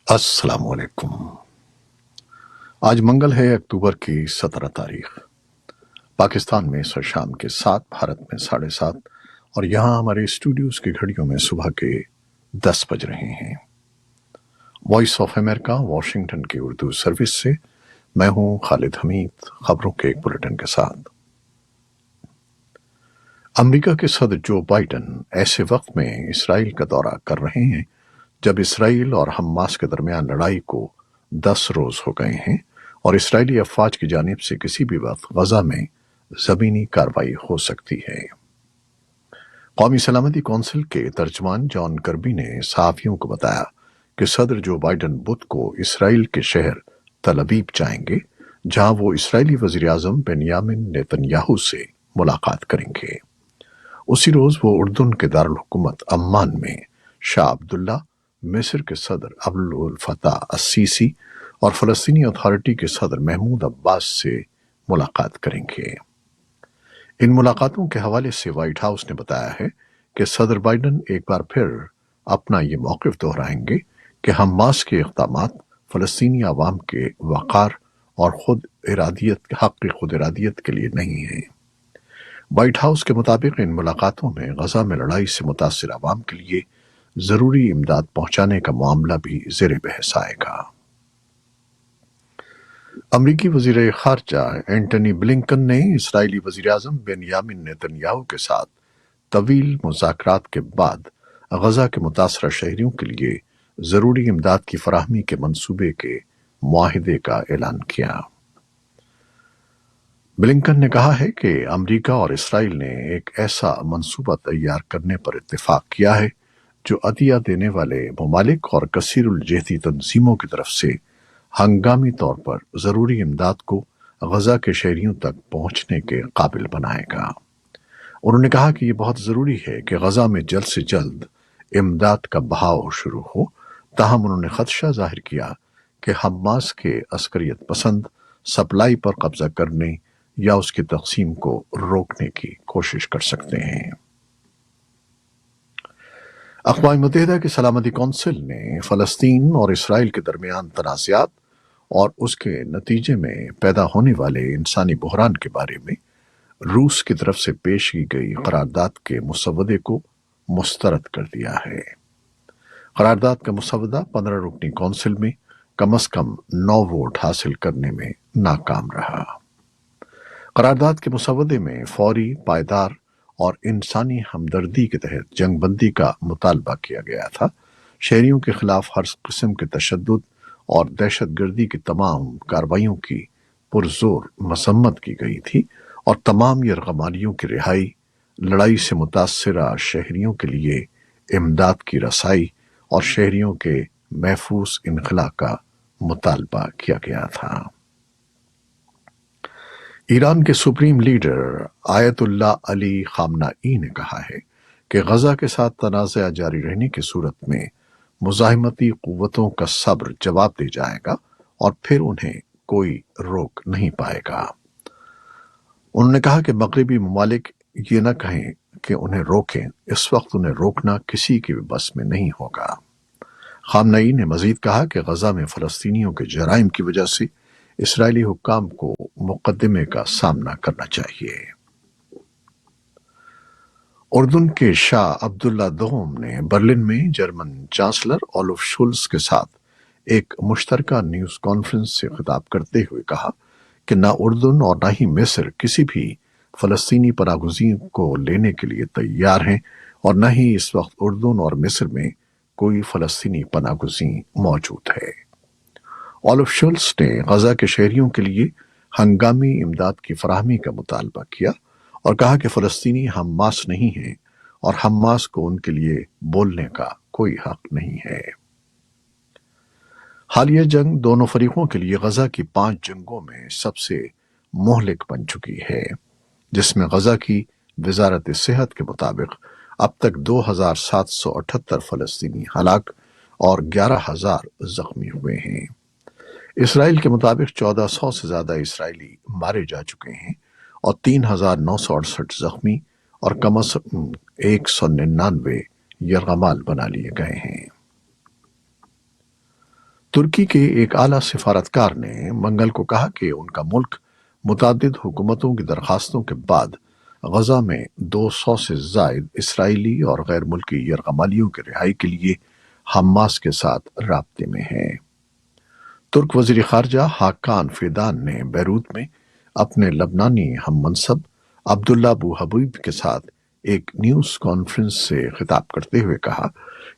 अस्सलाम वालेकुम। आज मंगल है, अक्टूबर की 17 तारीख। पाकिस्तान में इस शाम के 7, भारत में 7:30 और यहाँ हमारे स्टूडियोज की घड़ियों में सुबह के 10 बज रहे हैं। वॉइस ऑफ अमेरिका वॉशिंगटन की उर्दू सर्विस से मैं हूँ खालिद हमीद, खबरों के एक बुलेटिन के साथ। अमेरिका के सदर जो बाइडन ऐसे वक्त में इसराइल का दौरा कर रहे हैं जब इसराइल और हमास के दरमियान लड़ाई को 10 रोज हो गए हैं और इसराइली अफवाज की जानिब से किसी भी वक्त गजा में जमीनी कार्रवाई हो सकती है। कौमी सलामती कौंसिल के तर्जमान जॉन कर्बी ने सहाफियों को बताया कि सदर जो बाइडन बुध को इसराइल के शहर तल अबीब जाएंगे, जहां वो इसराइली वजीर आजम बेंयामिन नेतन्याहू से मुलाकात करेंगे। उसी रोज वो उर्दून के दारुल हुकूमत अम्मान में शाह अब्दुल्ला, मिस्र के सदर अब्दुल फताह अस्सीसी और फलस्तीनी अथॉरिटी के सदर महमूद अब्बास से मुलाकात करेंगे। इन मुलाकातों के हवाले से व्हाइट हाउस ने बताया है कि सदर बाइडन एक बार फिर अपना ये मौक़िफ़ दोहराएंगे कि हमास के इक़दामात फलस्तीनी अवाम के वक़ार और हक़ खुद इरादियत के लिए नहीं है। व्हाइट हाउस के मुताबिक इन मुलाकातों में गजा में लड़ाई से मुतासिर अवाम के लिए जरूरी इमदाद पहुंचाने का मामला भी ज़ेरे बहस आएगा। अमरीकी वज़ीर ख़ारजा एंटनी ब्लिंकन ने इसराइली वज़ीर आज़म बेंयामिन नेतन्याहू के साथ तवील मुज़ाकरात के बाद गजा के मुतासरा शहरियों के लिए जरूरी इमदाद की फराहमी के मंसूबे के मुआहिदे का ऐलान किया। ब्लिंकन ने कहा है कि अमरीका और इसराइल ने एक ऐसा मंसूबा तैयार करने पर इत्तेफाक किया है जो अतिया देने वाले ममालिक और कसीरुल जहती तंजीमों की तरफ से हंगामी तौर पर जरूरी इमदाद को गजा के शहरियों तक पहुंचने के काबिल बनाएगा। उन्होंने कहा कि यह बहुत जरूरी है कि गजा में जल्द से जल्द इमदाद का बहाव शुरू हो। ताहम उन्होंने खदशा जाहिर किया कि हमास के अस्करियत पसंद सप्लाई पर कब्जा करने या उसकी तकसीम को रोकने की कोशिश कर सकते हैं। अक़वाम मुत्तहिदा की सलामती कौंसिल ने फ़लस्तीन और इसराइल के दरमियान तनाज़ात और उसके नतीजे में पैदा होने वाले इंसानी बहरान के बारे में रूस की तरफ से पेश की गई करारदाद के मुसवदे को मुस्तरद कर दिया है। करारदाद का मुसवदा 15 रुकनी कौंसिल में कम अज कम 9 वोट हासिल करने में नाकाम रहा। करारदाद के मुसवदे में फौरी, पायदार और इंसानी हमदर्दी के तहत जंगबंदी का मुतालबा किया गया था। शहरियों के खिलाफ हर किस्म के तशद्दुद और दहशतगर्दी की तमाम कार्रवाइयों की पुरजोर मसम्मत की गई थी और तमाम यरगमालियों की रिहाई, लड़ाई से मुतासरा शहरियों के लिए इमदाद की रसाई और शहरियों के महफूज इनखला का मुतालबा किया गया था। ईरान के सुप्रीम लीडर आयतुल्ला अली खामनाई ने कहा है कि गजा के साथ तनाज़ा जारी रहने की सूरत में मुज़ाहिमती क़ुव्वतों का सब्र जवाब दे जाएगा और फिर उन्हें कोई रोक नहीं पाएगा। उन्होंने कहा कि मगरिबी ममालिक ये न कहें कि उन्हें रोकें, इस वक्त उन्हें रोकना किसी की भी बस में नहीं होगा। खामनाई ने मजीद कहा कि गजा में फ़लस्तीनियों के जराइम की वजह से इसराइली हुक्काम को मुकदमे का सामना करना चाहिए। उर्दून के शाह अब्दुल्ला दोम ने बर्लिन में जर्मन चांसलर ओलफ शुल्स के साथ एक मुश्तरका न्यूज़ कॉन्फ्रेंस से खिताब करते हुए कहा कि न उर्दून और न ही मिस्र किसी भी फ़लस्तीनी पनाहगज़ीन को लेने के लिए तैयार हैं और न ही इस वक्त उर्दून और मिस्र में कोई फ़लस्तीनी पनाहगज़ीन मौजूद है। ओलफ शुल्स ने गजा के शहरियों के लिए हंगामी इमदाद की फराहमी का मुतालबा किया और कहा कि फ़लस्तीनी हमास नहीं है और हमास को उनके लिए बोलने का कोई हक नहीं है। हालिया जंग दोनों फरीकों के लिए गजा की 5 जंगों में सबसे मोहलिक बन चुकी है, जिसमें गजा की वजारत सेहत के मुताबिक अब तक 2778 फ़लस्तीनी हलाक और 11,000 जख्मी हुए हैं। इसराइल के मुताबिक 1400 से ज्यादा इसराइली मारे जा चुके हैं और 3,968 जख्मी اور कम से कम 199 यरगमाल बना लिए गए हैं। तुर्की के एक आला सिफारतकार ने मंगल को कहा कि उनका मुल्क मुतादिद हुकूमतों की दरखास्तों के बाद गजा में 200 से जायद इसराइली और गैर मुल्की यरगमालियों की रिहाई के लिए हमास के साथ राब्ते में है। तुर्क वजीर खारजा हाकान फिदान ने बैरूत में अपने लबनानी हम मनसब अब्दुल्ला अबू हबीब के साथ एक न्यूज़ कॉन्फ्रेंस से खिताब करते हुए कहा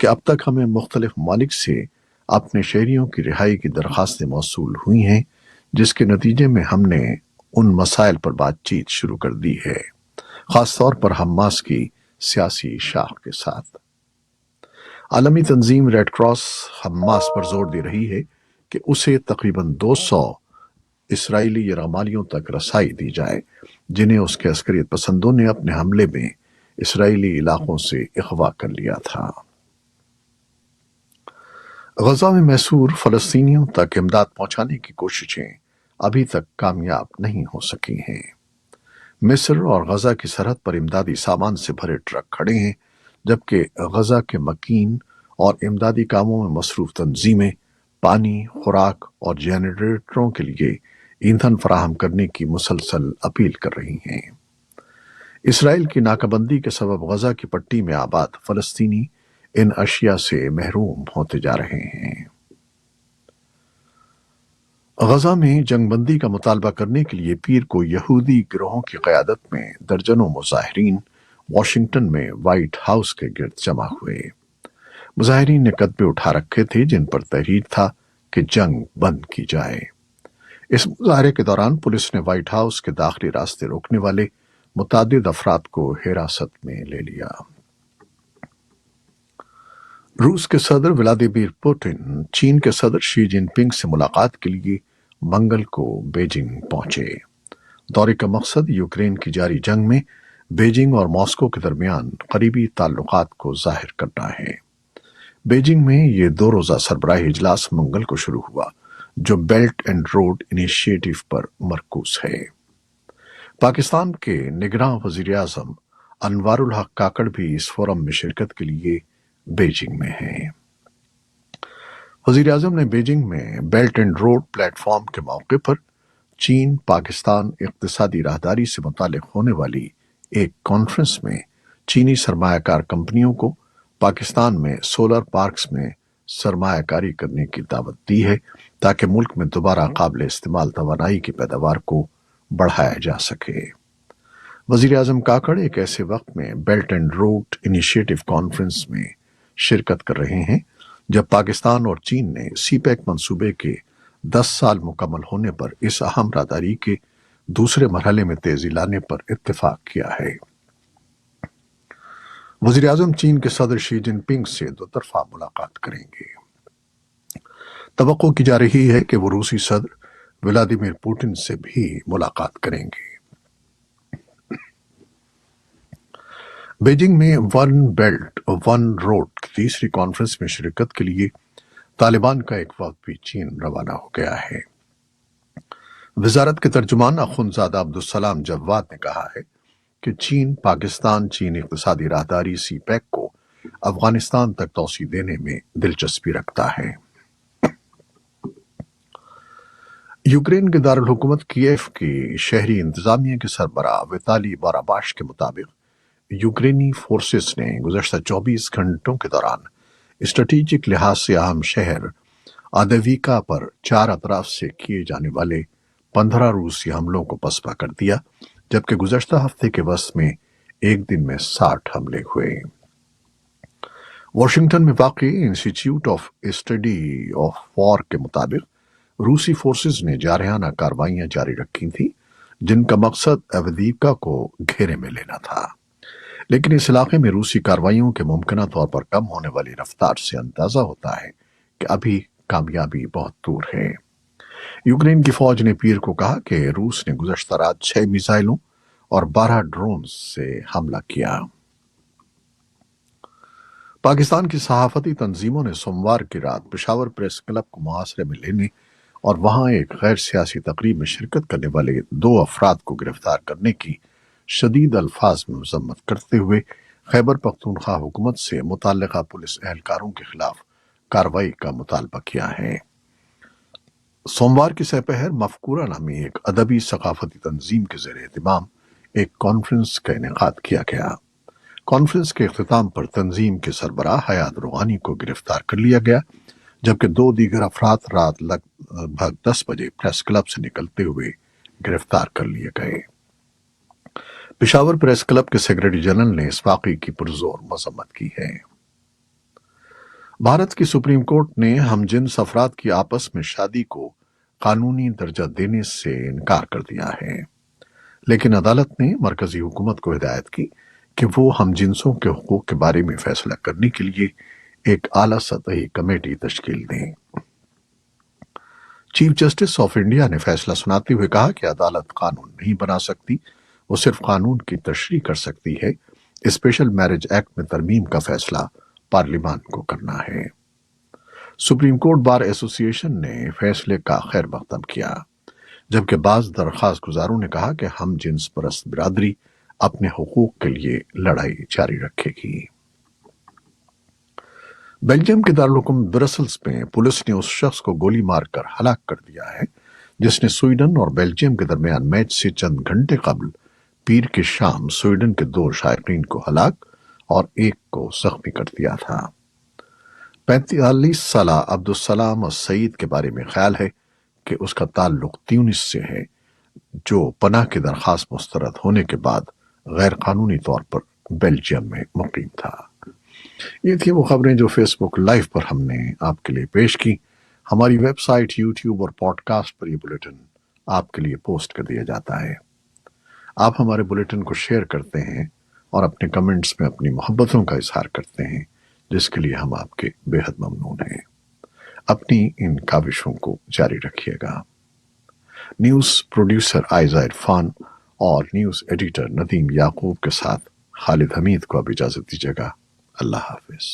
कि अब तक हमें मुख्तलिफ ममालिक से अपने शहरियों की रिहाई की दरखास्तें मौसूल हुई हैं, जिसके नतीजे में हमने उन मसाइल पर बातचीत शुरू कर दी है, खास तौर पर हमास की सियासी शाख के साथ। आलमी तंजीम रेड क्रॉस हमास पर जोर दे रही है कि उसे तकरीबन 200 इसराइली यरगमालियों तक रसाई दी जाए, जिन्हें उसके अस्करियत पसंदों ने अपने हमले में इसराइली इलाकों से अगवा कर लिया था। गजा में मैसूर फलस्तीनियों तक इमदाद पहुंचाने की कोशिशें अभी तक कामयाब नहीं हो सकी हैं। मिस्र और गजा की सरहद पर इमदादी सामान से भरे ट्रक खड़े हैं, जबकि गजा के मकीन और इमदादी कामों में मसरूफ तंजीमें पानी, खुराक और जनरेटरों के लिए ईंधन फराहम करने की मुसलसल अपील कर रही हैं। इसराइल की नाकाबंदी के सबब गजा की पट्टी में आबाद फलस्तीनी इन अशिया से महरूम होते जा रहे हैं। गजा में जंगबंदी का मुतालबा करने के लिए पीर को यहूदी गिरोहों की क़यादत में दर्जनों मुजाहिरीन वाशिंगटन में व्हाइट हाउस के गिर्द जमा हुए। मुजाहिरीन ने कदमे उठा रखे थे जिन पर तहरीर था कि जंग बंद की जाए। इस मुजाहरे के दौरान पुलिस ने व्हाइट हाउस के दाखिली रास्ते रोकने वाले मुतादिद अफराद को हिरासत में ले लिया। रूस के सदर व्लादिमीर पुतिन चीन के सदर शी जिनपिंग से मुलाकात के लिए मंगल को बीजिंग पहुंचे। दौरे का मकसद यूक्रेन की जारी जंग में बीजिंग और मॉस्को के दरमियान करीबी ताल्लुकात को जाहिर करना है। बीजिंग में ये 2 रोजा सरबराही इजलास मंगल को शुरू हुआ, जो बेल्ट एंड रोड इनिशिएटिव पर मरकूज है। पाकिस्तान के निगरां वजीर आजम अनवारुल हक काकड़ भी इस फोरम में शिरकत के लिए बीजिंग में हैं। वजीर आजम ने बीजिंग में बेल्ट एंड रोड प्लेटफॉर्म के मौके पर चीन पाकिस्तान इक्तिसादी राहदारी से मुतालिक होने वाली एक कॉन्फ्रेंस में चीनी सरमायाकार कंपनियों को पाकिस्तान में सोलर पार्क्स में सरमायाकारी करने की दावत दी है, ताकि मुल्क में दोबारा काबिल इस्तेमाल तवानाई की पैदावार को बढ़ाया जा सके। वजीर आजम काकड़ एक ऐसे वक्त में belt and road initiative conference में शिरकत कर रहे हैं जब पाकिस्तान और चीन ने सीपैक मंसूबे के 10 साल मुकम्मल होने पर इस अहम राहदारी के दूसरे मरहले में तेजी लाने पर इत्तेफाक किया है। वजीर आजम चीन के सदर शी जिनपिंग से 2 तरफा मुलाकात करेंगे। तवक्को की जा रही है कि वो रूसी सदर व्लादिमीर पुतिन से भी मुलाकात करेंगे। बीजिंग में वन बेल्ट वन रोड की तीसरी कॉन्फ्रेंस में शिरकत के लिए तालिबान का एक वक्त भी चीन रवाना हो गया है। वजारत के तर्जुमान अखुंदजादा अब्दुलसलाम जव्वाद ने कहा है कि चीन पाकिस्तान चीन इक्तिसादी राहदारी सीपैक को अफगानिस्तान तक तौसी देने में दिलचस्पी रखता है। यूक्रेन के दारुल हुकूमत कीव की शहरी इंतजामिया के सरबराह विताली बाराबाश के मुताबिक यूक्रेनी फोर्सेस ने गुज़श्ता 24 घंटों के दौरान स्ट्रेटेजिक लिहाज से अहम शहर आदेविका पर 4 अतराफ से किए जाने वाले 15 रूसी हमलों को पसपा कर दिया, जबकि गुज़श्ता हफ्ते के वस्त में एक दिन में 60 हमले हुए। वाशिंगटन में वाक़ई institute of study of war के मुताबिक रूसी फोर्सेस ने जारहाना कार्रवाइयां जारी रखी थी, जिनका मकसद अवदीका को घेरे में लेना था। लेकिन इस इलाके में रूसी कार्रवाइयों के मुमकिन तौर पर कम होने वाली रफ्तार से अंदाजा होता है कि अभी कामयाबी बहुत दूर है। यूक्रेन की फौज ने पीर को कहा कि रूस ने गुज़श्ता रात 6 मिसाइलों और 12 ड्रोन से हमला किया। पाकिस्तान की सहाफती तंजीमों ने सोमवार की रात पेशावर प्रेस क्लब को मुहासरे में लेने और वहां एक गैर सियासी तकरीब में शिरकत करने वाले 2 अफराद को गिरफ्तार करने की شدید الفاظ میں مذمت کرتے ہوئے خیبر پختونخوا حکومت سے متعلقہ پولیس اہلکاروں کے خلاف کارروائی کا مطالبہ کیا ہے۔ سوموار کی سپہر مفکورہ نامی ایک ادبی ثقافتی تنظیم کے زیر اہتمام ایک کانفرنس کا انعقاد کیا گیا۔ کانفرنس کے اختتام پر تنظیم کے سربراہ حیات روحانی کو گرفتار کر لیا گیا، جبکہ 2 دیگر افراد رات لگ بھگ 10 بجے پریس کلب سے نکلتے ہوئے گرفتار کر لیے گئے۔ پشاور پریس کلب کے سیکرٹری جنرل نے اس واقعے کی پرزور مذمت کی ہے۔ بھارت کی سپریم کورٹ نے ہم جنس افراد کی آپس میں شادی کو قانونی درجہ دینے سے انکار کر دیا ہے، لیکن عدالت نے مرکزی حکومت کو ہدایت کی کہ وہ ہم جنسوں کے حقوق کے بارے میں فیصلہ کرنے کے لیے ایک اعلیٰ سطحی کمیٹی تشکیل دیں۔ چیف جسٹس آف انڈیا نے فیصلہ سناتے ہوئے کہا کہ عدالت قانون نہیں بنا سکتی، وہ صرف قانون کی تشریح کر سکتی ہے۔ اسپیشل میرج ایکٹ میں ترمیم کا فیصلہ پارلیمان کو کرنا ہے۔ سپریم کورٹ بار ایسوسی ایشن نے فیصلے کا خیر مقدم کیا، جبکہ بعض درخواست گزاروں نے کہا کہ ہم جنس پرست برادری اپنے حقوق کے لیے لڑائی جاری رکھے گی۔ بیلجیم کے دارالحکومت برسلز میں پولیس نے اس شخص کو گولی مار کر ہلاک کر دیا ہے جس نے سویڈن اور بیلجیم کے درمیان میچ سے چند گھنٹے قبل پیر کی شام سویڈن کے 2 شائقین کو ہلاک اور 1 کو زخمی کر دیا تھا۔ 45 سالہ عبدالسلام السعید کے بارے میں خیال ہے کہ اس کا تعلق تیونس سے ہے، جو پناہ کی درخواست مسترد ہونے کے بعد غیر قانونی طور پر بیلجیم میں مقیم تھا۔ یہ تھی وہ خبریں جو فیس بک لائیو پر ہم نے آپ کے لیے پیش کی۔ ہماری ویب سائٹ، یوٹیوب اور پوڈ کاسٹ پر یہ بلیٹن آپ کے لیے پوسٹ کر دیا جاتا ہے۔ آپ ہمارے بلیٹن کو شیئر کرتے ہیں اور اپنے کمنٹس میں اپنی محبتوں کا اظہار کرتے ہیں، جس کے لیے ہم آپ کے بے حد ممنون ہیں۔ اپنی ان کاوشوں کو جاری رکھیے گا۔ نیوز پروڈیوسر عائزہ عرفان اور نیوز ایڈیٹر ندیم یعقوب کے ساتھ خالد حمید کو اب اجازت دیجیے گا۔ اللہ حافظ۔